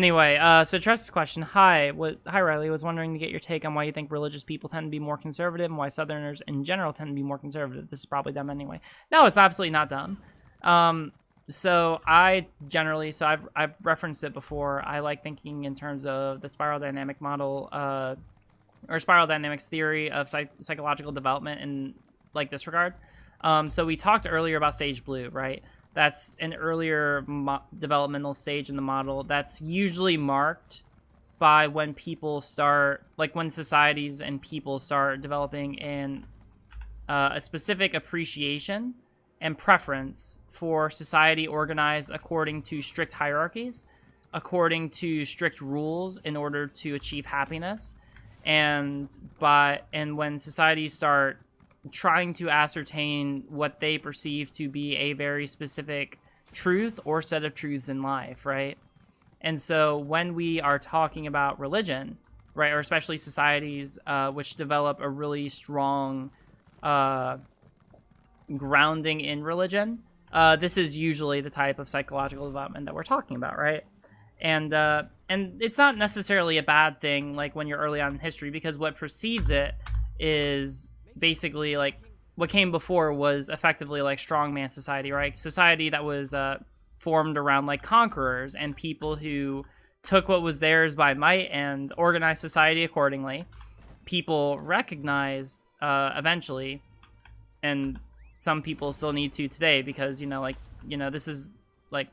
Anyway, so Trust's question. Hi, Riley. Was wondering to get your take on why you think religious people tend to be more conservative and why Southerners in general tend to be more conservative. This is probably dumb anyway. No, it's absolutely not dumb. So I've referenced it before. I like thinking in terms of the spiral dynamic model, or spiral dynamics theory of psychological development in like this regard. So we talked earlier about stage blue, right? That's an earlier developmental stage in the model that's usually marked by when people start, like when societies and people start developing in a specific appreciation and preference for society organized according to strict hierarchies, according to strict rules in order to achieve happiness. And when societies start trying to ascertain what they perceive to be a very specific truth or set of truths in life, right? And so when we are talking about religion, right, or especially societies which develop a really strong grounding in religion, this is usually the type of psychological development that we're talking about, right? And it's not necessarily a bad thing, like when you're early on in history, because what precedes it is basically like what came before was effectively like strongman society, right? Society that was formed around like conquerors and people who took what was theirs by might and organized society accordingly. People recognized eventually, and some people still need to today, because this is like,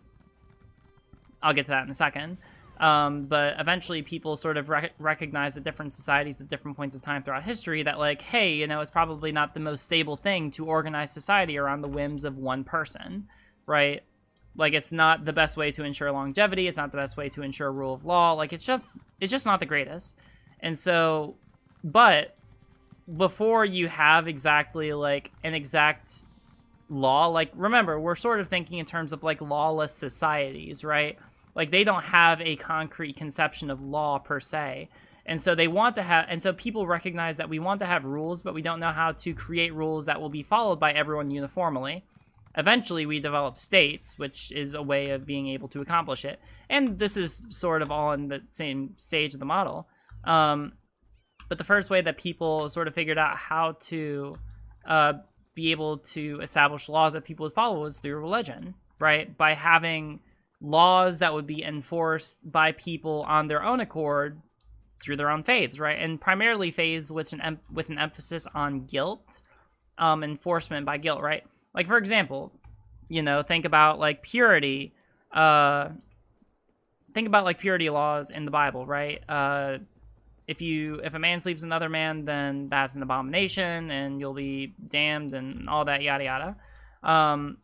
I'll get to that in a second. But eventually people sort of recognize the different societies at different points of time throughout history that like, hey, it's probably not the most stable thing to organize society around the whims of one person, right? Like, it's not the best way to ensure longevity. It's not the best way to ensure rule of law. Like, it's just not the greatest. And so, but before you have exactly like an exact law, like, remember, we're sort of thinking in terms of like lawless societies, right? Like, they don't have a concrete conception of law per se. And so people recognize that we want to have rules, but we don't know how to create rules that will be followed by everyone uniformly. Eventually, we develop states, which is a way of being able to accomplish it. And this is sort of all in the same stage of the model. But the first way that people sort of figured out how to be able to establish laws that people would follow was through religion, right? By having laws that would be enforced by people on their own accord through their own faiths, right? And primarily faiths with an emphasis on guilt, enforcement by guilt, right? Like, for example, think about like purity. Think about like purity laws in the Bible, right? If a man sleeps with another man, then that's an abomination, and you'll be damned, and all that yada yada.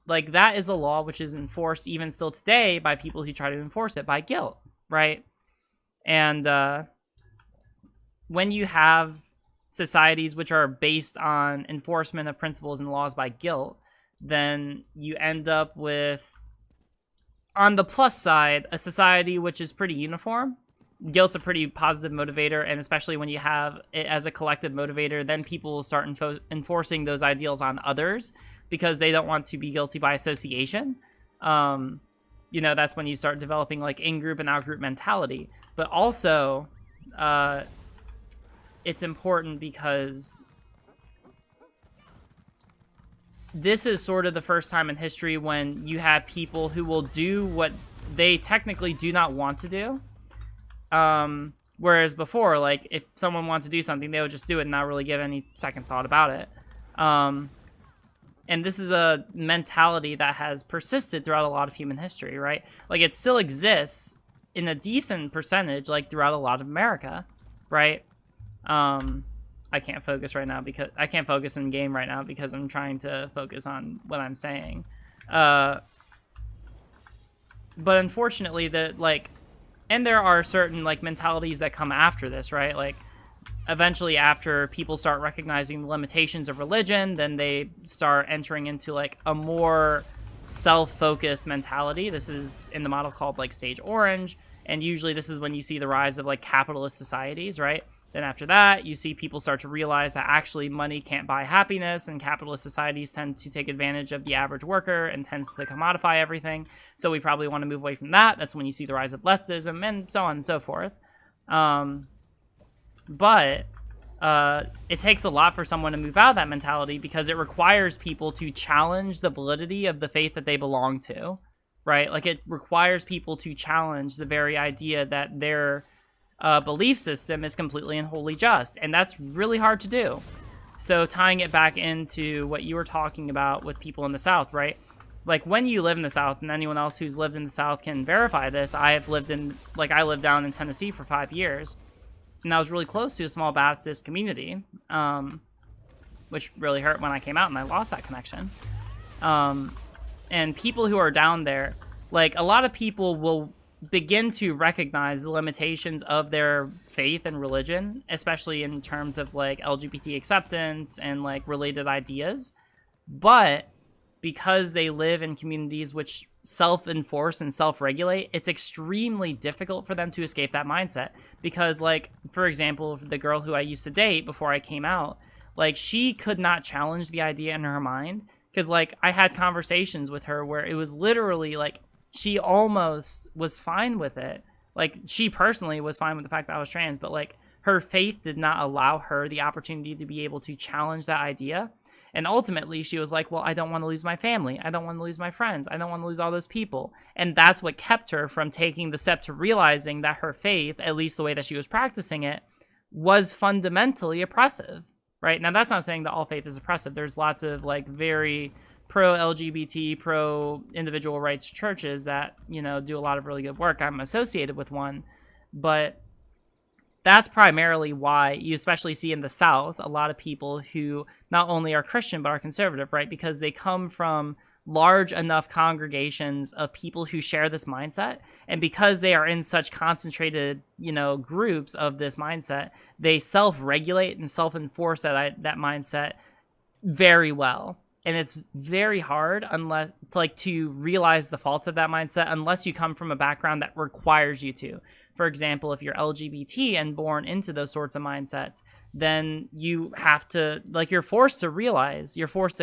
Like, that is a law which is enforced even still today by people who try to enforce it by guilt, right? And when you have societies which are based on enforcement of principles and laws by guilt, then you end up with, on the plus side, a society which is pretty uniform. Guilt's a pretty positive motivator, and especially when you have it as a collective motivator, then people will start enforcing those ideals on others because they don't want to be guilty by association. That's when you start developing like in-group and out-group mentality. But also, it's important because this is sort of the first time in history when you have people who will do what they technically do not want to do. Whereas before, like, if someone wants to do something, they would just do it and not really give any second thought about it. And this is a mentality that has persisted throughout a lot of human history, right? Like, it still exists in a decent percentage, like, throughout a lot of America, right? I can't focus right now because I can't focus in game right now because I'm trying to focus on what I'm saying. But unfortunately, and there are certain like mentalities that come after this, right? Like, eventually, after people start recognizing the limitations of religion, then they start entering into like a more self-focused mentality. This is in the model called like Stage Orange, and usually this is when you see the rise of like capitalist societies, right? Then after that, you see people start to realize that actually money can't buy happiness, and capitalist societies tend to take advantage of the average worker and tends to commodify everything. So we probably want to move away from that. That's when you see the rise of leftism and so on and so forth. But it takes a lot for someone to move out of that mentality, because it requires people to challenge the validity of the faith that they belong to, right? Like, it requires people to challenge the very idea that their belief system is completely and wholly just, and that's really hard to do. So tying it back into what you were talking about with people in the South, right? Like, when you live in the South, and anyone else who's lived in the South can verify this, I lived down in Tennessee for 5 years, and I was really close to a small Baptist community, which really hurt when I came out and I lost that connection. And people who are down there, like, a lot of people will begin to recognize the limitations of their faith and religion, especially in terms of like LGBT acceptance and like related ideas. But because they live in communities which self-enforce and self-regulate, it's extremely difficult for them to escape that mindset. Because, like, for example, the girl who I used to date before I came out, like, she could not challenge the idea in her mind, because, like, I had conversations with her where it was literally like she almost was fine with it. Like, she personally was fine with the fact that I was trans, but like, her faith did not allow her the opportunity to be able to challenge that idea. And ultimately, she was like, well, I don't want to lose my family. I don't want to lose my friends. I don't want to lose all those people. And that's what kept her from taking the step to realizing that her faith, at least the way that she was practicing it, was fundamentally oppressive, right? Now, that's not saying that all faith is oppressive. There's lots of like very pro-LGBT, pro-individual rights churches that, you know, do a lot of really good work. I'm associated with one, but that's primarily why you especially see in the South a lot of people who not only are Christian but are conservative, right? Because they come from large enough congregations of people who share this mindset, and because they are in such concentrated, you know, groups of this mindset, they self-regulate and self-enforce that mindset very well. And it's very hard to realize the faults of that mindset unless you come from a background that requires you to. For example, if you're LGBT and born into those sorts of mindsets, then you have to, like, you're forced to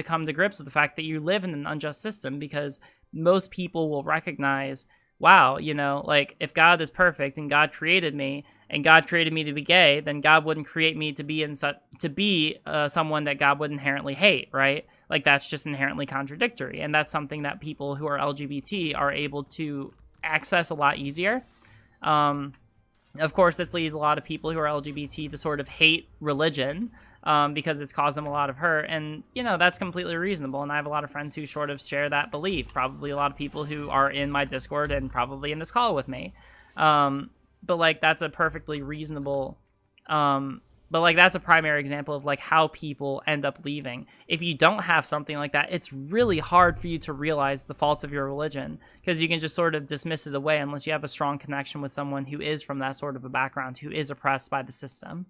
come to grips with the fact that you live in an unjust system, because most people will recognize, wow, you know, like, if God is perfect and God created me and God created me to be gay, then God wouldn't create me to be someone that God would inherently hate, right? Like, that's just inherently contradictory. And that's something that people who are LGBT are able to access a lot easier. Of course, this leads a lot of people who are LGBT to sort of hate religion, because it's caused them a lot of hurt. And, you know, that's completely reasonable. And I have a lot of friends who sort of share that belief. Probably a lot of people who are in my Discord and probably in this call with me. But like, that's a perfectly reasonable, but like, that's a primary example of like how people end up leaving. If you don't have something like that, it's really hard for you to realize the faults of your religion, because you can just sort of dismiss it away unless you have a strong connection with someone who is from that sort of a background, who is oppressed by the system.